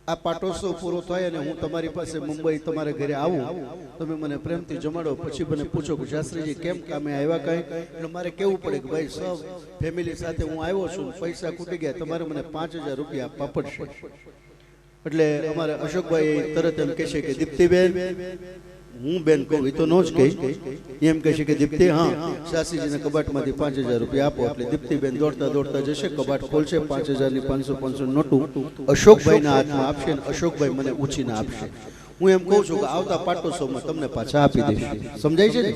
આ પાટોત્સવ પૂરો થાય અને હું તમારી પાસે મુંબઈ તમારે ઘરે આવું, તમે મને પ્રેમથી જમાડો, પછી મને પૂછો કે શાસ્ત્રીજી કેમ કામે આવ્યા કઈ, એટલે મારે કેવું પડે કે ભાઈ સૌ ફેમિલી સાથે હું આવ્યો છું, પૈસા ખૂટી ગયા, તમારે મને 5000 રૂપિયા આપવા પડશે. એટલે અમારે અશોકભાઈ તરત એમ કહેશે કે દીપ્તિબેન, હું બેન કહું એ તો નો જ કહી, એમ કહેશે કે દીપ્તિ હા શાસ્ત્રીજીના કબાટમાંથી 5000 રૂપિયા આપો. એટલે દીપ્તિબેન દોડતા દોડતા જશે, કબાટ ખોલશે, 5000ની 500 નોટું અશોકભાઈના હાથમાં આપશે અને અશોકભાઈ મને ઊંચીને આપશે. હું એમ કહું છું કે આવતા પાટોત્સવમાં તમને પાછા આપી દઈશ. સમજાય છે ને?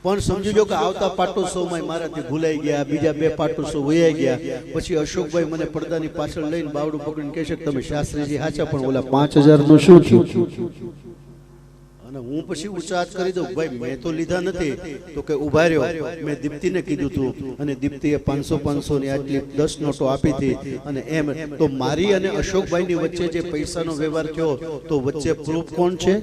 પણ સમજી લો કે આવતા પાટોત્સવમાં મારાથી ભૂલાઈ ગયા, બીજા 2 પાટોત્સવ વયા ગયા, પછી અશોકભાઈ મને પડદાની પાછળ લઈને બાવડું પકડીને કહેશે કે તમે શાસ્ત્રીજી હાચા, પણ ઓલા 5000 નું શું થયું? અને હું પછી ઉચ્ચાર કરી દઉં, ભાઈ મેં તો લીધા નથી. તો કે ઉભા રહ્યો, મેં દીપ્તિને કીધું હતું અને દીપ્તિએ 500 ની આટલી 10 નોટો આપી હતી. અને એમ તો મારી અને અશોકભાઈની વચ્ચે જે પૈસાનો વ્યવહાર થયો, તો વચ્ચે પ્રૂફ કોણ છે?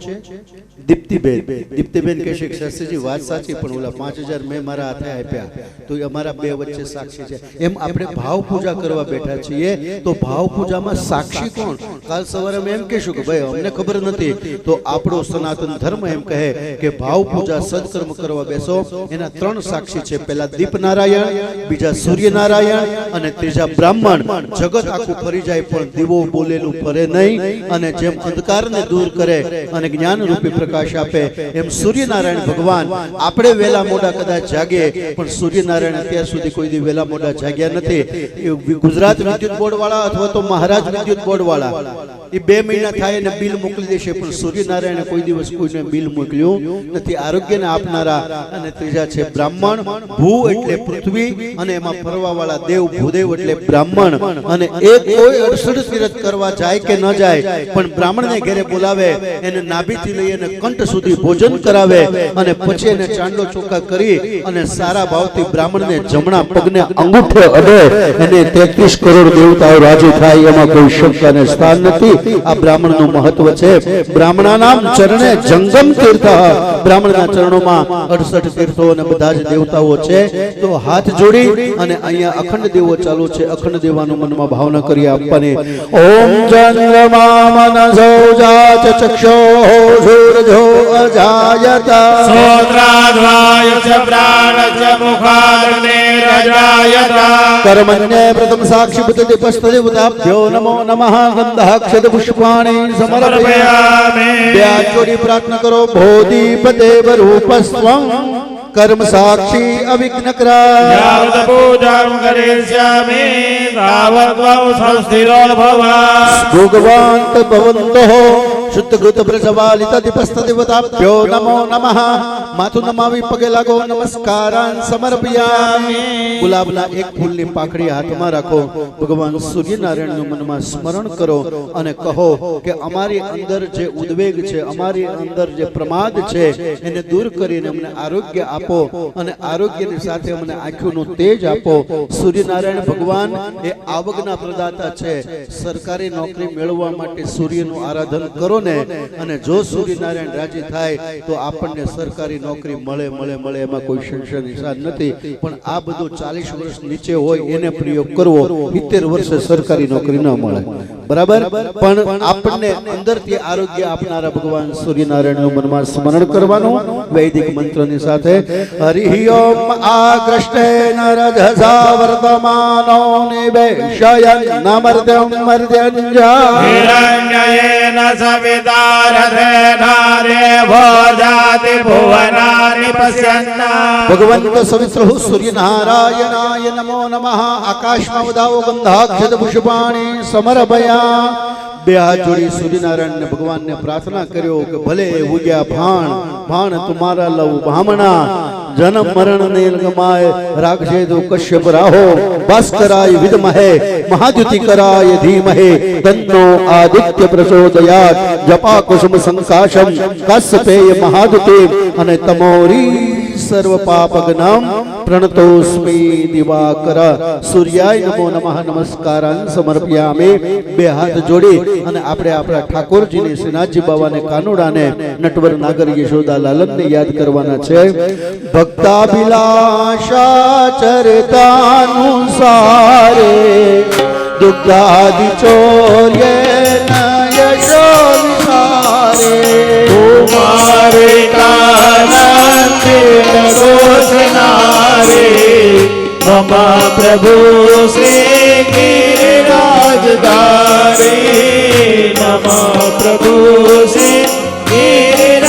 દીપ્તિબેન. દીપ્તિબેન કહેશે કે શાસ્ત્રીજી વાત સાચી, પણ ઓલા 5000 મેં મારા હાથે આપ્યા, તો અમારા 2 વચ્ચે સાક્ષી છે. એમ આપણે ભાવ પૂજા કરવા બેઠા છીએ, તો ભાવ પૂજામાં સાક્ષી કોણ? કાલ સવારે અમે એમ કહેશું કે ભાઈ અમને ખબર નથી, તો આપણો સનાતન ધર્મ એમ કહે કે ભાવ પૂજા સત્કર્મ કરવા બેસો, એના 3 સાક્ષી છે. પહેલા દીપનારાયણ, બીજા સૂર્યનારાયણ અને ત્રીજા બ્રાહ્મણ. જગત આખું ફરી જાય પણ દીવો બોલેલું ફરે નહીં. અને જેમ અંધકારને દૂર કરે અને જ્ઞાન રૂપી પ્રકાશ આપે, એમ સૂર્યનારાયણ ભગવાન. આપણે વેલા મોડા કદાચ જાગે, પણ સૂર્યનારાયણ અત્યાર સુધી કોઈ દી વેલા મોડા જાગ્યા નથી. ગુજરાત વિદ્યુત બોર્ડ વાળા અથવા તો મહારાજ વિદ્યુત બોર્ડ વાળા એ 2 મહિના થાય અને બિલ મોકલી દેશે, પણ સૂર્યનારાયણે કોઈ દિવસ કોઈને બિલ મોકલ્યું નથી. આરોગ્યને આપનારા. અને ત્રીજા છે બ્રાહ્મણ. ભૂ એટલે પૃથ્વી, અને એમાં ફરવા વાળા દેવ ભૂદેવ એટલે બ્રાહ્મણ. અને એ કોઈ અડસઠ તીરથ કરવા જાય કે ન જાય, પણ બ્રાહ્મણને ઘરે બોલાવે, એને નાભીથી લઈ અને કંઠ સુધી ભોજન કરાવે, અને પછી એને ચાંદલો ચોખા કરી અને સારા ભાવથી બ્રાહ્મણને જમણા પગને અંગૂઠે અડે, એને 33 કરોડ દેવતાઓ રાજી થાય, એમાં કોઈ શંકાને સ્થાન નથી. આ બ્રાહ્મણનું મહત્વ છે. બ્રાહ્મણાનામ ચરણે જંગમ તીર્થ. બ્રાહ્મણના ચરણોમાં 68 તીર્થો અને બધા જ દેવતાઓ છે. તો હાથ જોડી અને અહીંયા અખંડ દેવો ચાલુ છે. અખંડ દેવાનું મનમાં ભાવના કરી આપવાની. ઓમ ચંદ્રમા મનસો જાત ચક્ષો સૂરજો અજાયત સોત્રાદ્વાય ચ પ્રાણ ચ મુખાગ્ને રજાયત કર્મણ્ય પ્રથમ સાક્ષી બુદ્ધ પસ્તદેવતાભ્યો નમો નમઃ. ગંધાક્ષત પુષ્પાણી સમર્પયામિ. બે હાથ જોડી પ્રાર્થના કરો. બોધિપદેવ રૂપસ્વં કર્મ સાક્ષી અવિઘ્નકરા. યાવત પૂજાં કરિષ્યામિ તાવત સંસ્થિરો ભવા. ભગવાંત ભવન્તો શુદ્ધગૃત પ્રજવાલિત દીપસ્તદેવતાભ્યો નમો નમઃ. માથું નમાવી પગે લાગો. નમસ્કારાન સમર્પયામિ. ગુલાબના એક ફૂલની પાંખડી હાથમાં રાખો. ભગવાન સૂર્યનારાયણનું મનમાં સ્મરણ કરો અને કહો કે અમારી અંદર જે ઉદ્વેગ છે, અમારી અંદર જે પ્રમાદ છે, એને દૂર કરીને અમને આરોગ્ય આપો, અને આરોગ્યની સાથે અમને આંખોનું તેજ આપો. સૂર્યનારાયણ ભગવાન એ આવકના પ્રદાતા છે. સરકારી નોકરી મેળવવા માટે સૂર્યનું આરાધન કરો ને, અને જો સૂર્યનારાયણ રાજી થાય તો આપણને સરકારી નોકરી મળે મળે મળે, એમાં કોઈ સંશય નિશાન નથી. પણ આ બધું 40 વર્ષ નીચે હોય એને પ્રયોગ કરવો. 70 વર્ષે સરકારી નોકરી ન મળે, બરાબર. પણ આપણને અંદરથી આરોગ્ય આપનારા ભગવાન સૂર્યનારાયણનું મનમાં સ્મરણ કરવાનું વૈદિક મંત્રની સાથે. હરિ ઓમ આકૃષ્ટેન રજસા વર્તમાનો નિવેશયન નમર્દ્યં મર્દ્યંજા હિરણ્યયેન સવિતારથેન દેવો જાતિ ભુવનાનિ પશ્યન્ના. ભગવંત સવિતૃ સૂર્યનારાયણાય નમો નમઃ. આકાશમાં ઉદાવો ગંધાક્ષત પુષ્પાણી સમર્પયા. બે હાથ જોડી સૂર્યનારાયણ ભગવાનને પ્રાર્થના કર્યો કે ભલે ઉગ્યા ભાણ ભાણ તુમારા લવ બ્રાહ્મણા. જન્મ મરણ ને ગમાય રાખજે તો કશ્યપ રાહો. ભાસ્કરાય વિદ્મહે મહાદ્યુતિ કરાય ધીમહે તન્નો આદિત્ય પ્રચોદયાત. જપા કુસુમ સંકાશમ કસ્પેય મહાદુતે. અને તમોરી સર્વ પાપગ્નામ પ્રણતોસ્મિ દિવાકર. સૂર્યાય નમો નમઃ. નમસ્કારાન સમર્પયામિ. બે હાથ જોડી અને આપણે આપણા ઠાકોરજીને, શ્રીનાથજી બાવાને, કાનુડાને, નટવર નાગર યશોદા લાલનને યાદ કરવાના છે. ભક્તાભિલાષા ચરિતાનુસારે दुग्धादिचोर्येण यशो विहारे कुमारे कानन्देन घोषणारे मम प्रभु श्री गिरिराजधारी नम प्रभु श्री गिरिराजधारी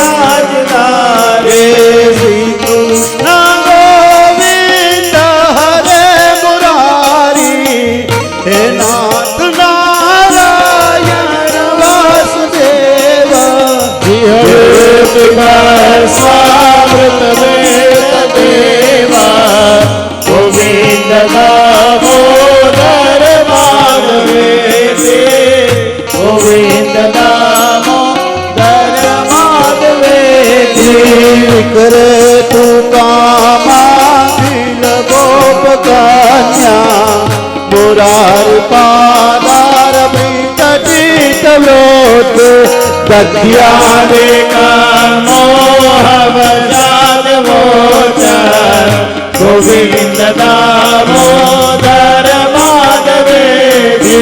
श्री कृष्ण गोविंद हरे मुरारी हे नाथ नारायण वासुदेव स्वामृत देवा गोविंद दामोदर माधवेति गोविंद दामोदर माधवेति करे तू कामाखिल गोप कन्या मुरारी पादार विकटित व्योत दध्याने मोहवजात मोचर गोविंद दामोदर माधवेति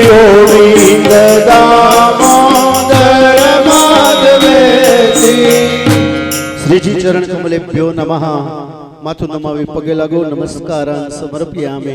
गोविंद दामोदर माधवेति श्रीजी चरण कमलेभ्यो नमः माथું નમાવી પગે લાગો નમસ્કારાન સમર્પ્યામે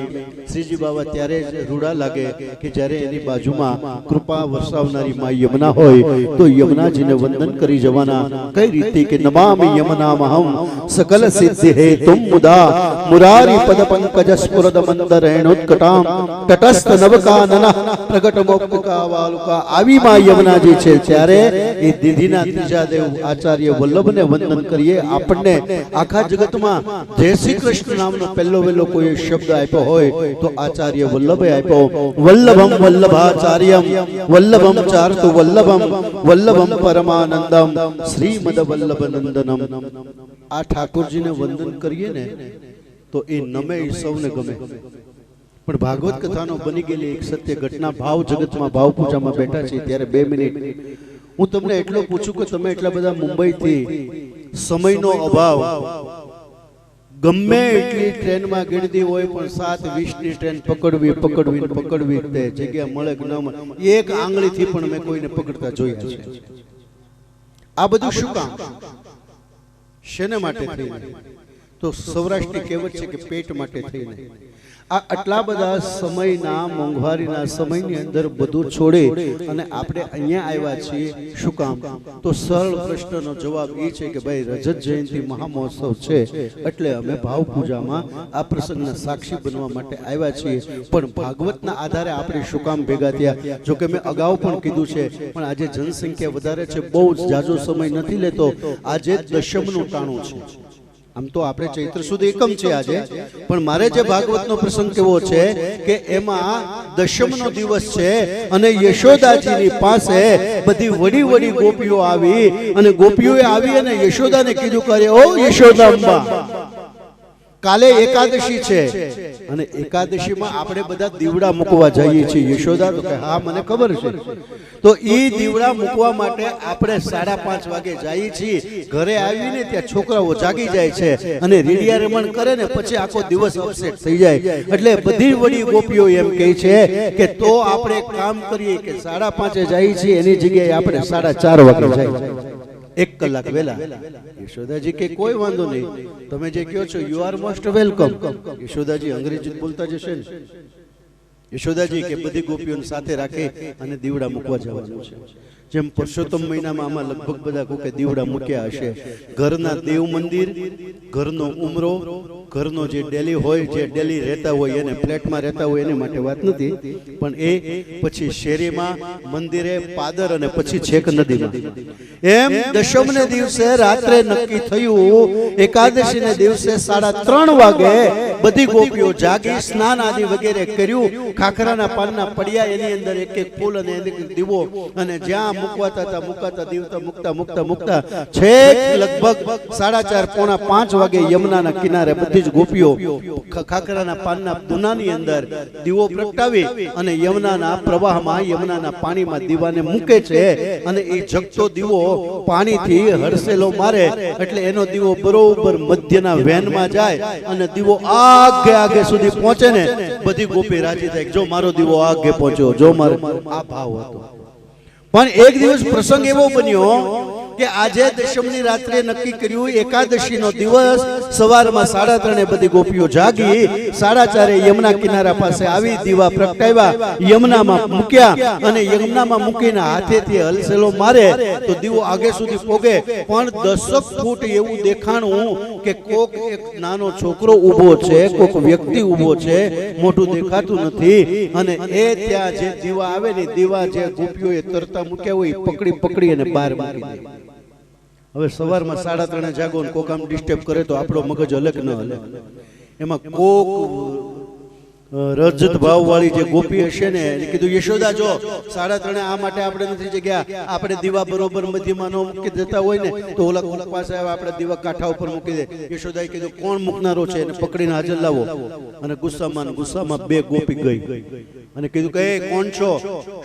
શ્રીજી બાબા ત્યારે જ રૂડા લાગે કે જ્યારે એની બાજુમાં કૃપા વરસાવનારી માં યમુના હોય તો યમુનાજીને વંદન કરી જવાના કઈ રીતે કે નમામિ યમુનામહં સકલ સિદ્ધિ હે તુમ મુદા મુરારી પદ પંકજ સ્ફુરદ મંદરેણોત્કટામ તટસ્થ નવકાનન પ્રગટ મોક્તિકા વાલુકા આવી માં યમુનાજી છે ત્યારે એ દીધીના ત્રીજા દેવ આચાર્ય વલ્લભને વંદન કરીએ આપણને આખા જગતમાં જય શ્રી કૃષ્ણ નામનો પહેલો વહેલો કોઈ શબ્દ આપ્યો હોય તો આચાર્ય વલ્લભે આપ્યો વલ્લભમ વલ્લભાચાર્યમ વલ્લભમ ચાર્તુ વલ્લભમ વલ્લભમ પરમાનંદમ શ્રીમદ વલ્લભ નંદનમ આ ઠાકોરજીને વંદન કરીએ ને તો એ નમે સૌને ગમે પણ ભાગવત કથાનો બની ગયેલી એક સત્ય ઘટના ભાવ જગતમાં ભાવ પૂજામાં બેઠા છે ત્યારે 2 મિનિટ હું તમને એટલો પૂછું કે તમે એટલા બધા મુંબઈથી સમયનો અભાવ ગમે એટલી ટ્રેનમાં ગીરદી હોય પણ 7:20 ની ટ્રેન પકડવી તે જગ્યા મળે કે ન મળે એક આંગળીથી પણ મેં કોઈને પકડતા જોયા છે આ બધું શું કામ શેને માટે થઈને તો સૌરાષ્ટ્રની કહેવત છે કે પેટ માટે થઈને આ આટલા બધા સમયના મોંઘવારીના સમયની અંદર બધું છોડે અને આપણે અહીંયા આવ્યા છીએ શું કામ તો સરળ પ્રશ્નનો જવાબ એ છે કે ભાઈ રજત જયંતિ મહામહોત્સવ છે એટલે અમે ભાવ પૂજામાં આ પ્રસંગના સાક્ષી બનવા માટે આવ્યા છીએ પણ ભાગવતના આધારે આપણે શું કામ ભેગા થયા જો કે મેં અગાઉ પણ કીધું છે પણ આજે જનસંખ્યા વધારે છે બહુ જાજો સમય નથી લેતો આજે દશમનું ટાણું છે આમ તો આપણે ચૈત્ર સુદ એકમ છે આજે પણ મારે જે ભાગવતનો પ્રસંગ કેવો છે કે એમાં દશમનો દિવસ છે અને યશોદાજીની પાસે બધી વડી ગોપીઓ આવી અને ગોપીઓએ આવી અને યશોદાને કીધું કરે ઓ યશોદાંબા કાલે એકાદશી છે અને એકાદશીમાં આપણે બધા દીવડા મૂકવા જઈએ છીએ યશોદા તો કે હા મને ખબર છે તો ઈ દીવડા મૂકવા માટે આપણે 5:30 વાગે જઈએ છીએ ઘરે આવીને ત્યાં છોકરાઓ જાગી જાય છે અને રીડિયા રમણ કરે ને પછી આખો દિવસ અપસેટ થઈ જાય એટલે બધી વડી ગોપીઓ એમ કહે છે કે તો આપણે એક કામ કરીએ કે 5:30 જઈએ છીએ એની જગ્યાએ આપણે 4:30 વાગે જઈએ 1 કલાક વહેલા યશોદાજી કે કોઈ વાંધો નહીં તમે જે કહો છો યુ આર મોસ્ટ વેલકમ યશોદાજી અંગ્રેજી બોલતા જશે ને યશોદાજી કે બધી ગોપીઓને સાથે રાખે અને દીવડા મૂકવા જવાનું છે જેમ પુરુષોત્તમ મહિનામાં આમાં લગભગ બધા કોકે દીવડા મૂક્યા હશે ઘરના દેવ મંદિર ઘરનો ઉમરો ઘરનો જે ડેલી હોય જે ડેલી રહેતા હોય એને ફ્લેટમાં રહેતા હોય એને માટે વાત નથી પણ એ પછી શેરીમાં મંદિરે પાદર અને પછી છેક નદીમાં એમ દશમને દિવસે રાત્રે નક્કી થયું એકાદશીને દિવસે 3:30 વાગે બધી ગોપીઓ જાગી સ્નાન આદિ વગેરે કર્યું ખાખરાના પાનના પડ્યા એની અંદર એક ફૂલ અને દીવો અને જ્યાં મુકાતા દીવતા મુકતા છેક લગભગ 4:30-4:45 વાગે યમુનાના કિનારે બધી જ ગોપીઓ ખાખરાના પાનના દુનાની અંદર દીવો પ્રગટાવી અને યમુનાના પ્રવાહમાં યમુનાના પાણીમાં દીવાને મૂકે છે અને એ જગતો દીવો પાણીથી હરસેલો મારે એટલે એનો દીવો બરોબર મધ્યના વેનમાં જાય અને દીવો આ આગે આગે સુધી પહોંચે ને બધી ગોપી રાજી થાય કે જો મારો દીવો આગે પહોંચ્યો, જો મારો આ ભાવ હતો. પણ એક દિવસ પ્રસંગ એવો બન્યો કે આજે દશમની રાત્રે નક્કી કર્યું, એકાદશીનો દિવસ, સવારમાં 3:30 બધી ગોપીઓ જાગી, 4:30 યમુના કિનારા પાસે આવી, દીવા પ્રગટાવ્યા, યમુનામાં મૂક્યા અને યમુનામાં મૂકીને હાથેથી હલસેલો મારે તો દીવો આગે સુધી પોગે. પણ 10 ફૂટ એવું દેખાણું કે કોક એક નાનો છોકરો ઊભો છે, કોક વ્યક્તિ ઊભો છે, મોટું દેખાતું નથી. અને એ ત્યાં જે દીવા આવે ને, દીવા જે ગોપીઓએ તરતા મૂક્યા હોય પકડી અને બહાર મૂકી દે. હવે સવારમાં 3:30 જાગો ને કોક આમ ડિસ્ટર્બ કરે તો આપણો મગજ અલગ ન હલે. એમાં કોક રજત ભાવ વાળી જે ગોપી હશે ને એને કીધું, યશોદા જો 3:30 આ માટે આપણે નથી જગ્યા, આપણે દીવા બરોબર મધ્યમાં ન મૂકી દેતા હોય ને તો ઓલા કોક પાસે આપણે દીવા કાંઠા ઉપર મૂકી દે. યશોદાએ કીધું કોણ મૂકનારો છે એને પકડીને હાજર લાવો. અને ગુસ્સામાં 2 ગોપી ગઈ અને કીધું કે કોણ છો,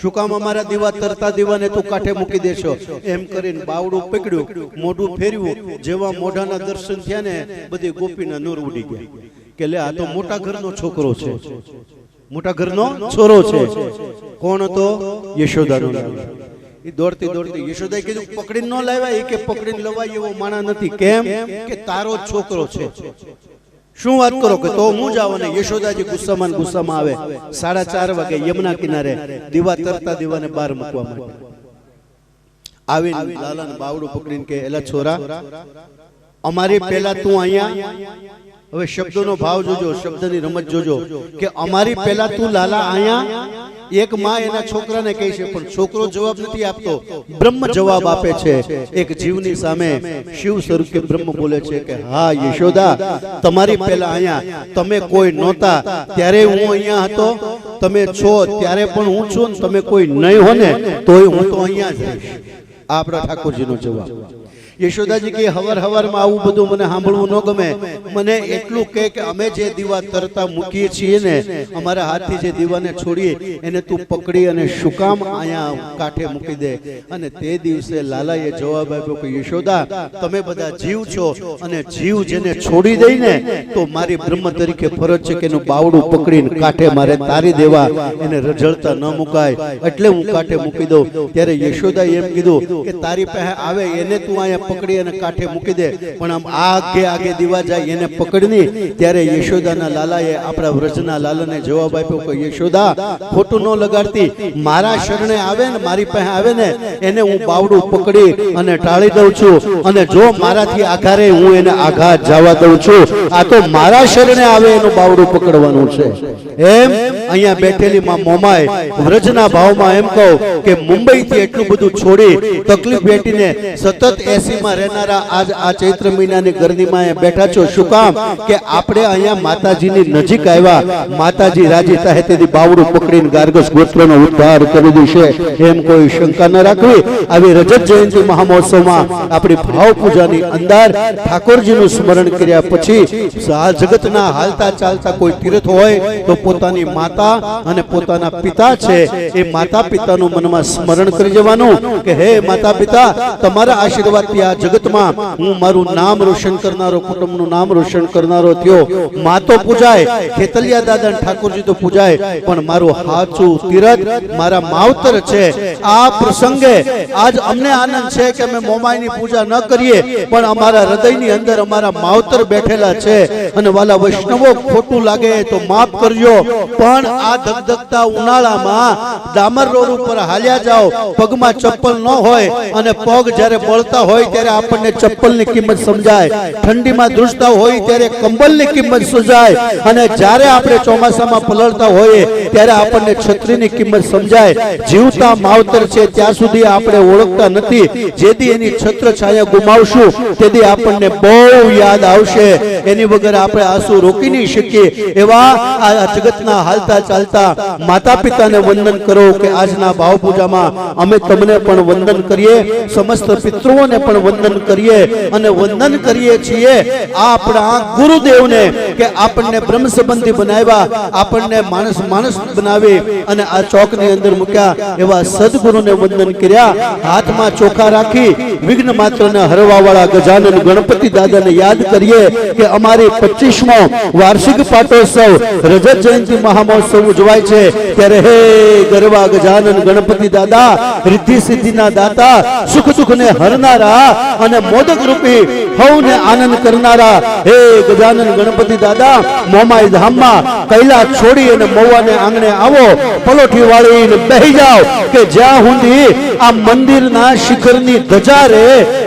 શું કામ અમારા દીવા તરતા દીવાને તું કાંઠે મૂકી દેશો? એમ કરીને બાવડું પકડ્યું, મોઢું ફેરવ્યું, જેવા મોઢાના દર્શન થયા ને બધી ગોપીના નૂર ઉડી ગયા કે લે આ તો મોટા ઘરનો છોકરો છે, મોટા ઘરનો છોરો છે. કોણ હતો? યશોદાનો લાલો. એ દોડતી યશોદાએ કીધું પકડીને ન લાવ્યા? એ કે પકડીને લવાય એવો માણા નથી. કેમ? કે તારો છોકરો છે. શું વાત કરો? કે તો હું જાવ. અને યશોદાજી ગુસ્સામાં આવે. 4:30 વાગે યમુના કિનારે દીવા તરતા દીવાને બહાર મૂકવા માટે આવીને લાલાને બાવડું પકડીને કે એલા છોરા, અમારી પહેલા તું અહીંયા, હવે શબ્દોનો ભાવ જોજો, શબ્દની રમત જોજો, કે અમારી પહેલા તું લાલા અહીંયા. એક માં એના છોકરાને કહે છે પણ છોકરો જવાબ નથી આપતો, બ્રહ્મ જવાબ આપે છે. એક જીવની સામે શિવ સ્વરૂપે બ્રહ્મ બોલે છે કે હા યશોદા, તમારી પહેલા અહીંયા તમે કોઈ નહોતા ત્યારે હું અહીંયા હતો, તમે છો ત્યારે પણ હું છું, તમે કોઈ નહીં હો ને તોય હું તો અહીંયા જ રહીશ. આ આપણા ઠાકોરજીનો જવાબ. યશોદાજી કે હવારમાં આવું બધું મને સાંભળવું ન ગમે, મને એટલું કહે કે અમે જે દીવા તરતા મૂકીએ છીએ ને, અમારા હાથથી જે દીવાને છોડીએ એને તું પકડી અને શું કામ અહીંયા કાંઠે મૂકી દે. અને તે દિવસે લાલાએ જવાબ આપ્યો કે યશોદા, તમે બધા જીવ છો અને જીવ જેને છોડી દઈ ને તો મારી બ્રહ્મ તરીકે ફરજ છે કે એનું બાવડું પકડીને કાંઠે મારે તારી દેવા, એને રજળતા ન મુકાય, એટલે હું કાંઠે મૂકી દઉં. ત્યારે યશોદાએ એમ કીધું કે તારી પાસે આવે એને તું અહીંયા પકડી અને કાંઠે મૂકી દે, પણ આમ આગે દીવા જાય એને પકડની. ત્યારે યશોદાના લાલાએ આપણા વ્રજના લાલાને જવાબ આપ્યો કે યશોદા, ખોટું ન લગાડતી, મારા શરણે આવે ને, મારી પાસે આવે ને એને હું બાવડું પકડી અને ટાળી દઉં છું, અને જો મારાથી આઘારે હું એને આઘાત જવા દઉં છું. આ તો મારા શરણે આવે એનું બાવડું પકડવાનું છે. એમ અહીંયા બેઠેલી માં મોમાય વ્રજના ભાવમાં એમ કહું કે મુંબઈ થી એટલું બધું છોડી તકલીફ વેઠીને સતત 80 માં રહેનારા આજ આ ચૈત્ર મહિનાની ગરમીમાં બેઠા છો. શું કામ? કે આપણે અહીંયા માતાજીની નજીક આવ્યા, માતાજી રાજી થાય તેથી બાવડું પકડીને ગાર્ગસ ગોત્રનો ઉદ્ધાર કરી દેશે, એમ કોઈ શંકા ન રાખવી. આવી રજત જયંતિ મહામહોત્સવમાં આપણી ભાવ પૂજાની અંદર ઠાકોરજીનું સ્મરણ કર્યા પછી આ જગતના હાલતા ચાલતા કોઈ તીર્થ હોય તો પોતાની માતા અને પોતાના પિતા છે એ માતા પિતાનું મનમાં સ્મરણ કરી જવાનું કે હે માતા પિતા, તમારા આશીર્વાદથી આ જગતમાં હું મારું નામ રોશન કરનારો, કુટુંબનું નામ રોશન કરનારો થયો. મા તો પૂજાય, ખેતલિયા દાદા ઠાકોરજી તો પૂજાય, પણ મારું હાચું તીરથ મારા માવતર છે. આ પ્રસંગે આજ અમને આનંદ છે કે અમે મોમાઈની પૂજા ન કરીએ, પણ અમારા હૃદયની અંદર અમારા માવતર બેઠેલા છે. અને વાલા વૈષ્ણવો, ખોટું લાગે તો માફ કરજો, પણ આ ધગધગતા ઉનાળામાં ડામર રોડ ઉપર હાલ્યા જાઓ, પગમાં ચપ્પલ ન હોય અને પગ જ્યારે બળતા હોય ત્યારે આપણને ચપ્પલની કિંમત સમજાય, ઠંડીમાં ધ્રુજતા હોય ત્યારે કંબલની કિંમત સમજાય, અને જ્યારે આપણે ચોમાસામાં પલળતા હોઈએ ત્યારે આપણને છત્રીની કિંમત સમજાય. જીવતા માવતર છે ત્યાં સુધી આપણે ઓળખતા નથી. જેથી એની છત્ર છાયા ગુમાવશું તેથી આપણને બહુ યાદ આવશે. એની વગર આપણે આંસુ રોકી નહીં શકીએ. એવા આ જગતના હાલતા ચાલતા માતા પિતાને વંદન કરો કે આજના ભાવ પૂજામાં અમે તમને પણ વંદન કરીએ, સમસ્ત પિતૃઓને પણ વંદન કરીએ, અને વંદન કરીએ છીએ આપણા ગુરુદેવને કે આપણને બ્રહ્મ સંબંધી બનાવ્યા, આપણને માણસ બનાવી અને આ ચોકની અંદર મૂક્યા. એવા સદગુરુને વંદન કર્યા. હાથમાં ચોખા રાખી વિઘ્ન માત્રને હરવા વાળા ગજાનન ગણપતિ દાદાને યાદ કરીએ કે અમારી 25મો વાર્ષિક પાટોત્સવ રજત જયંતિ મહામહોત્સવ ઉજવાય છે ત્યારે હે ગરવા ગજાનન ગણપતિ દાદા, રિદ્ધિ સિદ્ધિના દાતા, સુખ દુઃખને હરનારા અને મોદક રૂપી હવને આનંદ કરનારા હે ગજાનન ગણપતિ દાદા, મોમાઈ ધામમાં કૈલાસ છોડી અને મહુવાને આંગણે આવો, પલોઠી વાળીને બેહી જાઓ કે જ્યાં સુધી આ મંદિરના શિખરની ધજા રે,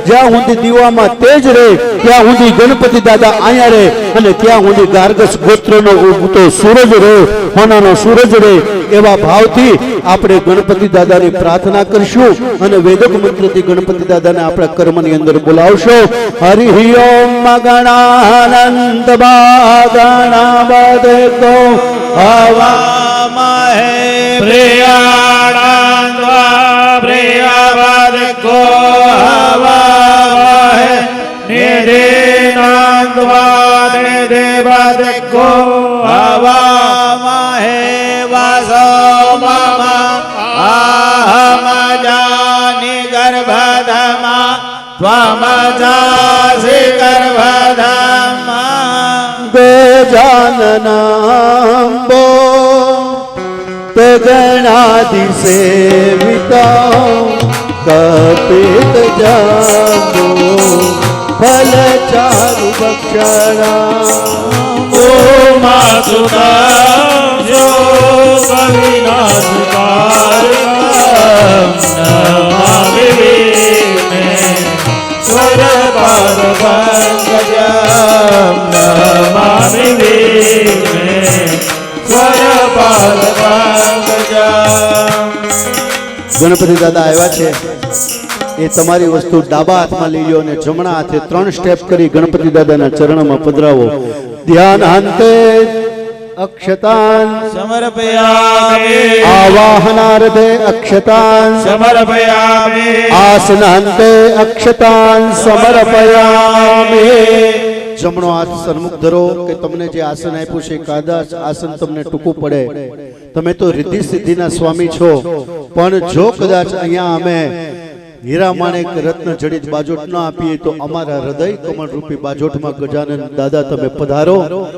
જ્યાં સુધી દીવામાં તેજ રે, ત્યાં સુધી ગણપતિ દાદા અહીંયા રે અને ત્યાં સુધી ગાર્ગસ ગોત્રનો ઉગતો સૂરજ રે, હોનાનો સૂરજ રે. એવા ભાવથી આપણે ગણપતિ દાદાની પ્રાર્થના કરશું અને વેદક મંત્રથી ગણપતિ દાદાને આપણા કર્મની અંદર બોલાવશો. હરિ ઓમ ગણાનંદ ગણાવદકો હવામહે પ્રિયાણંદ પ્રિયવદકો હવામહે નિધિનંદ નિધિવદકો હવામહે વાસો મમ અહમ જાનિ ગર્ભધમા ત્વમ જાસી ગર્ભધમા. ગજાનનાંબો તે ગણાધિસેવિતા કપિત જાંબો ફલચારુ ભક્ષણા ઓ માતુકા જો કવિનાથકારકમ નમામિ વિને સ્વરપાદ પંકજમ નમામિ વિને સ્વરપાદ પંકજમ. ગણપતિ દાદા આવ્યા છે એ તમારી વસ્તુ ડાબા હાથમાં લઈ લો અને જમણા હાથે 3 સ્ટેપ કરી ગણપતિ દાદાના ચરણોમાં પધરાવો. ધ્યાન અંતે અક્ષતાન સમર્પયામિ આવાહનાર્થે અક્ષતાન સમર્પયામિ આસનાંતે અક્ષતાન સમર્પયામિ. જમણો હાથ સન્મુખ ધરો કે તમને જે આસન આપ્યું છે કદાચ આસન તમને ટૂંકું પડે. તમે તો રિદ્ધિ સિદ્ધિના સ્વામી છો, પણ જો કદાચ અહીંયા અમે હીરા માણેક રત્ન જડિત બાજોટ ન આપીએ તો અમારા હૃદય કમળ રૂપી બાજોટમાં ગજાનન દાદા તમે પધારો,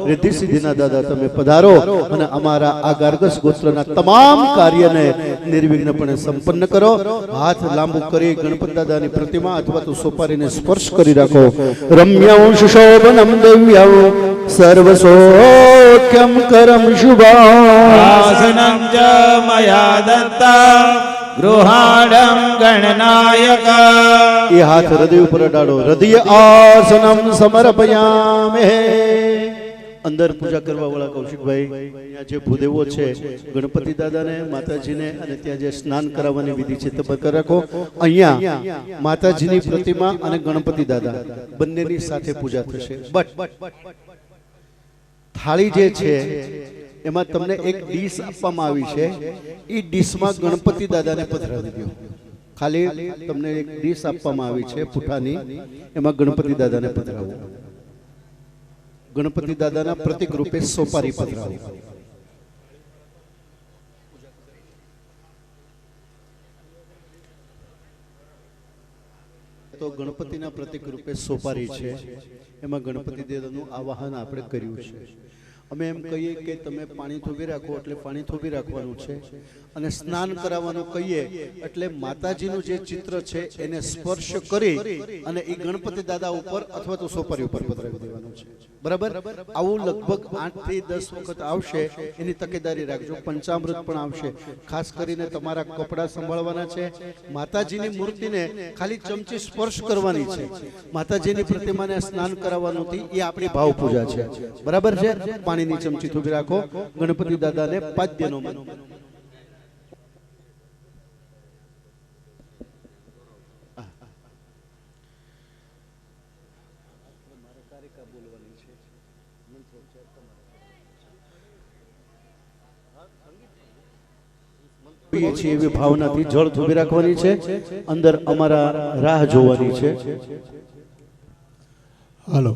રિદ્ધિ સિદ્ધિના દાદા તમે પધારો અને અમારા આ ગાર્ગસ ગોત્રના તમામ કાર્યને નિર્વિઘ્નપણે સંપન્ન કરો. હાથ લાંબુ કરી ગણપતિ દાદાની પ્રતિમા અથવા તો સોપારીને સ્પર્શ કરી રાખો. રમ્યં સુશોભનમ દિવ્યં સર્વસૌખ્યમ કરમ શુભમ આસનં ચ મયા દત્તં ગૃહાણં ગણનાયક. એ હાથ હૃદય ઉપર અડાડો. હૃદય આસનમ સમર્પયામે. અંદર પૂજા કરવા વાળા કૌશિકભાઈ, અહીંયા જે ભૂદેવો છે ગણપતિ દાદાને, માતાજીને અને ત્યાં જે સ્નાન કરાવવાની વિધિ છે તે કરી રાખો. અહીંયા માતાજીની પ્રતિમા અને ગણપતિ દાદા બંનેની સાથે પૂજા થશે. બટ થાળી જે છે એમાં તમને એક ડીશ આપવામાં આવી છે. એ ડીશમાં ગણપતિ દાદાને પધરાવી દો. ખાલી તમને એક ડીશ આપવામાં આવી છે પુઠાની, એમાં ગણપતિ દાદાને પધરાવો. ગણપતિ દાદાના પ્રતિક રૂપે સોપારી પધરાવો. તો ગણપતિના પ્રતિક રૂપે સોપારી છે, એમાં ગણપતિ દાદાનું આવાહન આપણે કર્યું છે. અમે એમ કહીએ કે તમે પાણી થોભી રાખો એટલે પાણી થોભી રાખવાનું છે, અને સ્નાન કરાવવાનું કહીએ એટલે માતાજીનું જે ચિત્ર છે એને સ્પર્શ કરી અને એ ગણપતિ દાદા ઉપર અથવા તો સોપારી ઉપર પધરાવી દેવાનું છે. બરાબર? આવું લગભગ 8 થી 10 વખત આવશે. એની તકેદારી રાખજો. પંચામૃત પણ આવશે. ખાસ કરીને તમારા કપડાં સંભાળવાના છે. માતાજીની મૂર્તિને ખાલી ચમચી સ્પર્શ કરવાની છે. માતાજીની પ્રતિમાને સ્નાન કરાવવાનું નથી. એ આપણી ભાવ પૂજા છે. બરાબર છે? પાણીની ચમચી થોભી રાખો. ગણપતિ દાદાને પાદ્યનો મનો. એવી ભાવનાથી જળ થોભી રાખવાની છે. અંદર અમારા રાહ જોવાની છે. હાલો.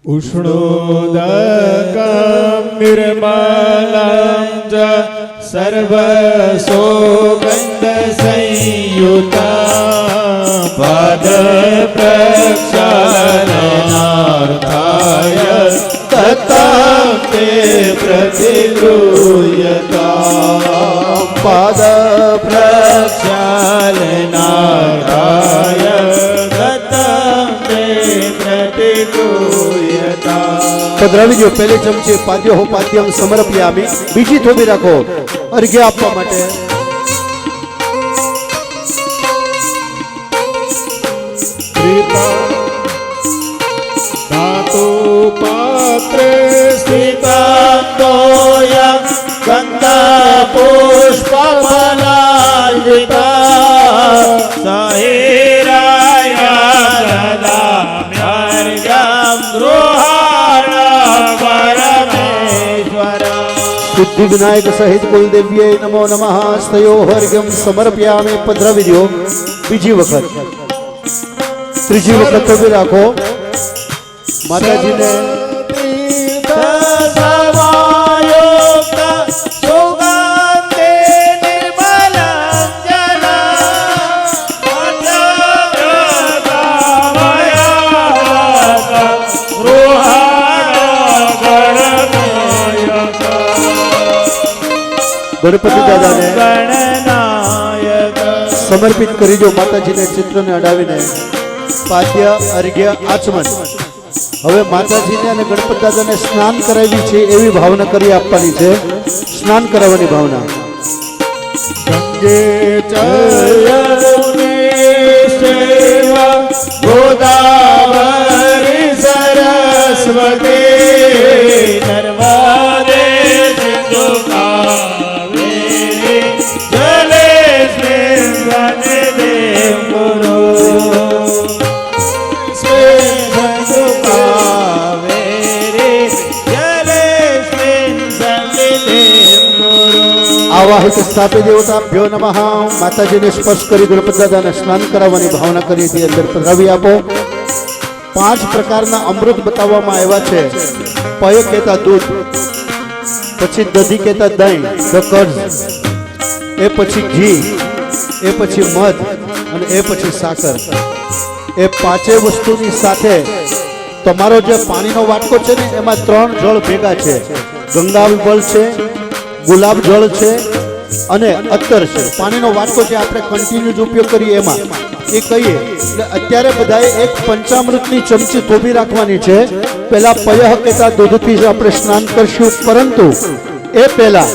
ઉષ્ણોદકં નિર્મલં ચ સર્વસોગંધ સંયુક્तं પદ પ્રક્ષાલના નાથાય દત્તં તે પ્રતિગૃહ્યતા પાદ પ્રક્ષાલનાથાય દત્તં તે પ્રતિગૃહ્યતા પધરાવી દો. પહેલી ચમચી પાદ્યો પાદ્યમ સમર્પયામિ. બીજી થોડી રાખો અર્ઘ્ય આપવા માટે. ધાતુ પાત્રે સ્થિતાંતોય ગંધા પુષ્પ ફલાન્વિતા સહિરાય દદામ્યર્ઘ્યં ગૃહાણ પરમેશ્વર. સિદ્ધિ વિનાયક સહિત કુલદેવ્ય નમો નમઃ. સ્તયો અર્ઘ્યમ સમર્પયામિ. પધરાવી દો બીજી વખત. ત્રીજી વખત થોડી રાખો. માતાજીને ગણપતિ દાદાને સમર્પિત કરી દો. માતાજીને ચિત્રને અડાવીને પાદ્ય અર્ઘ્ય આચમન. હવે માતાજીને અને ગણપતિ દાદાને સ્નાન કરાવી છે એવી ભાવના કરી આપવાની છે. સ્નાન કરાવવાની ભાવના. ગંગે ચયને સેવા ગોદાવરી સરસ્વતી નર્મદે સિંધુ કાવેરી જલેસ્મિન સન્નિધિં ગુરુ. આવાહિત સ્થાપિત દેવતાભ્યો નમઃ. માતાજીને સ્પર્શ કરી ગણપતિ દાદાને સ્નાન કરાવવાની ભાવના કરી હતી. અંદર પધરાવી આપો. 5 પ્રકારના અમૃત બતાવવામાં આવ્યા છે. પય કહેતા દૂધ, પછી દધી કહેતા દહીં, દકર્જ, એ પછી ઘી, એ પછી મધ અને એ પછી સાકર. એ 5 વસ્તુની સાથે તમારો જે પાણીનો વાટકો છે ને એમાં 3 જળ ભેગા છે. ગંગા જળ છે, ગુલાબ જળ છે અને અત્તર છે. પાણીનો વાટકો જે આપણે કન્ટિન્યુ ઉપયોગ કરીએ એમાં એ કહીએ. એટલે અત્યારે બધાએ એક પંચામૃતની ચમચી થોભી રાખવાની છે. પહેલા પયઃ કહેતા દૂધથી જ આપણે સ્નાન કરશું, પરંતુ એ પહેલા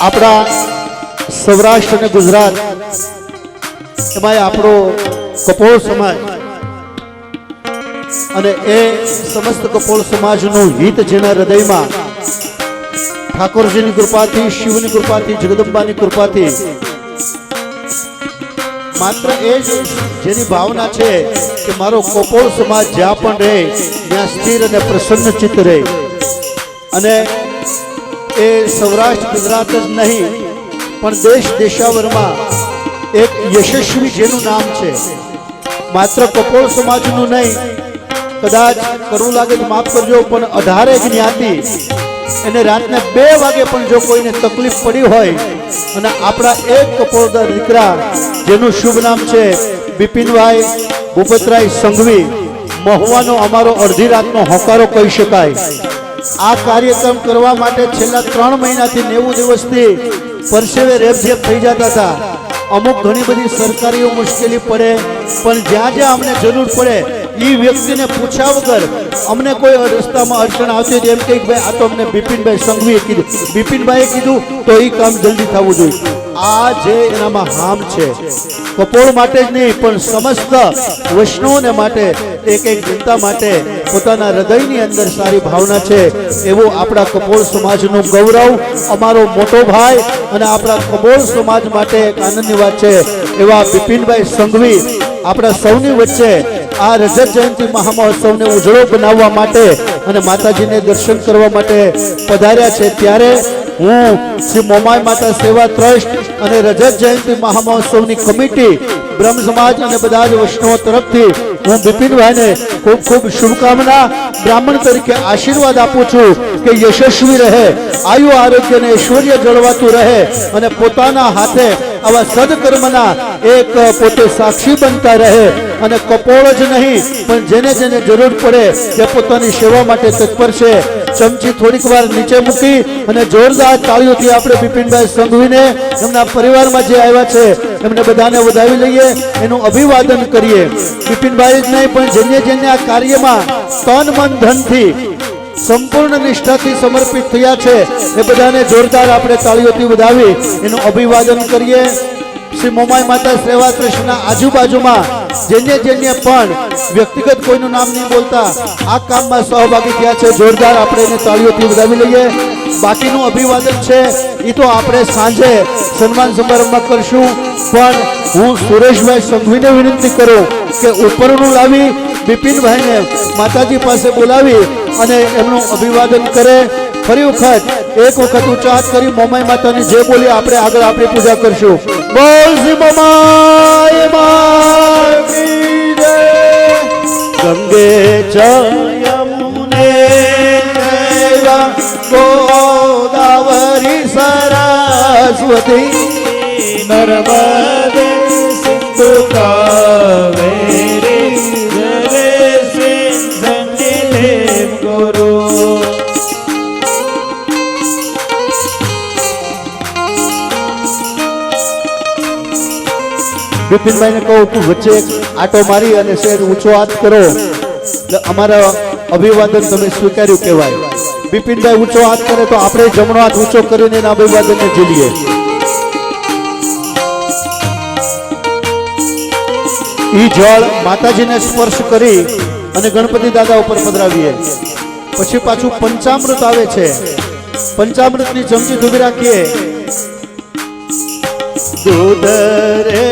આપણા સૌરાષ્ટ્ર અને ગુજરાત એમાં આપણો કપોળ સમાજ અને એ સમસ્ત કપોળ સમાજનું હિત જેના હૃદયમાં ઠાકોરજીની કૃપાથી, શિવની કૃપાથી, જગદંબાની કૃપાથી માત્ર એ જ જેની ભાવના છે કે મારો કપોળ સમાજ જ્યાં પણ રહે ત્યાં સ્થિર અને પ્રસન્ન ચિત્ત રહે. અને એ સૌરાષ્ટ્ર ગુજરાત જ નહીં પણ દેશ દેશાવરમાં એક યશસ્વી જેનું નામ છે. માત્ર કપોળ સમાજનું નહીં, કદાચ કરવું લાગે તો માફ કરજો, પણ 18 જ્ઞાતિ એને રાતના 2 વાગે પણ જો કોઈને તકલીફ પડી હોય અને આપણા એક કપોળદાર દીકરા જેનું શુભ નામ છે બિપિનભાઈ ભૂપતરાય સંઘવી, મહુવાનો અમારો અડધી રાતનો હોકારો કહી શકાય. આ કાર્યક્રમ કરવા માટે છેલ્લા 3 મહિનાથી 90 દિવસથી પરસેવે રેબઝેબ થઈ જતા હતા. અમુક ઘણી બધી સરકારીઓ મુશ્કેલી પડે, પણ જ્યાં જ્યાં અમને જરૂર પડે એ વ્યક્તિને પૂછ્યા વગર અમને કોઈ રસ્તામાં અડચણ આવતી હતી એમ કે ભાઈ આ તો અમને બિપિનભાઈ સંઘવીએ કીધું, બિપિનભાઈએ કીધું તો એ કામ જલ્દી થવું જોઈએ. આ જે એનામાં હામ છે કપોળ માટે જ નહીં પણ સમસ્ત વૈષ્ણવોને માટે, એક એક જનતા માટે પોતાના હૃદયની અંદર સારી ભાવના છે. એવું આપણા કપોળ સમાજનું ગૌરવ, અમારો મોટો ભાઈ અને આપણા કપોળ સમાજ માટે એક આનંદની વાત છે એવા બિપિનભાઈ સંઘવી આપણા સૌની વચ્ચે આ રજત જયંતિ મહામહોત્સવને ઉજળો બનાવવા માટે અને માતાજીને દર્શન કરવા માટે પધાર્યા છે. ત્યારે હું શ્રી મોમાઈ માતા સેવા ટ્રસ્ટ અને રજત જયંતિ મહામહોત્સવની કમિટી બ્રહ્મ સમાજ અને બધા જ વૈષ્ણવો તરફથી હું બિપિનભાઈને ખૂબ ખૂબ શુભકામના, બ્રાહ્મણ તરીકે આશીર્વાદ આપું છું કે યશસ્વી રહે, આયુ આરોગ્ય અને ઐશ્વર્ય જળવાતું રહે અને પોતાના હાથે આવા સદકર્મના એક પોતે સાક્ષી બનતા રહે અને કપોળ જ નહીં પણ જેને જેને જરૂર પડે તે પોતાની સેવા માટે તત્પર છે. ચમચી થોડીક વાર નીચે મૂકી અને જોરદાર તાળીઓથી આપણે બિપિનભાઈ સંઘવીને એમના પરિવારમાં જે આવ્યા છે એમને બધાને વધાવી લઈએ, એનું અભિવાદન કરીએ. બિપિનભાઈ જ નહીં પણ જેને આ કાર્યમાં તન મન ધનથી સંપૂર્ણ નિષ્ઠાથી સમર્પિત થયા છે એ બધાને જોરદાર આપણે તાળીઓથી વધાવી એનું અભિવાદન કરીએ. શ્રી મોમાઈ માતા સેવા ટ્રસ્ટના આજુબાજુમાં જેને પણ વ્યક્તિગત કોઈનું નામ નહીં બોલતા આ કામમાં સહભાગી થયા છે, જોરદાર આપણે એને તાળીઓથી વધાવી લઈએ. બાકીનું અભિવાદન છે એ તો આપણે સાંજે સન્માન સમારંભમાં કરશું, પણ હું સુરેશભાઈ સંઘવીને વિનંતી કરું કે ઉપરનું લાવી બિપિનભાઈને માતાજી પાસે બોલાવી અને એમનું અભિવાદન કરે. ફરી વખત એક વખત ઊંચા હાથ કરી મોમાઈ માતાની જે બોલી આપણે આગળ આપણી પૂજા કરશું. બોલ શ્રી મોમાઈ માની જય. ગંગે ચ યમુને ચૈવ ગોદાવરી સરસ્વતી નર્મદે સિંધુ કાવેરી જલેસ્મિન સન્નિધિં ગુરુ. બિપિનભાઈને કહું તું વચ્ચે એક આટો મારી અને શેર ઊંચો હાથ કરો એટલે અમારા અભિવાદન તમે સ્વીકાર્યું કહેવાય. બિપિનભાઈ ઊંચો હાથ કરે તો આપણે જમણો હાથ ઊંચો કરીને એના અભિવાદનને ઝીલીએ. ઈ જળ માતાજીને સ્પર્શ કરી અને ગણપતિ દાદા ઉપર પધરાવીએ. પછી પાછું પંચામૃત આવે છે, પંચામૃતની ચમચી ધૂબી રાખીએ. દૂધ રે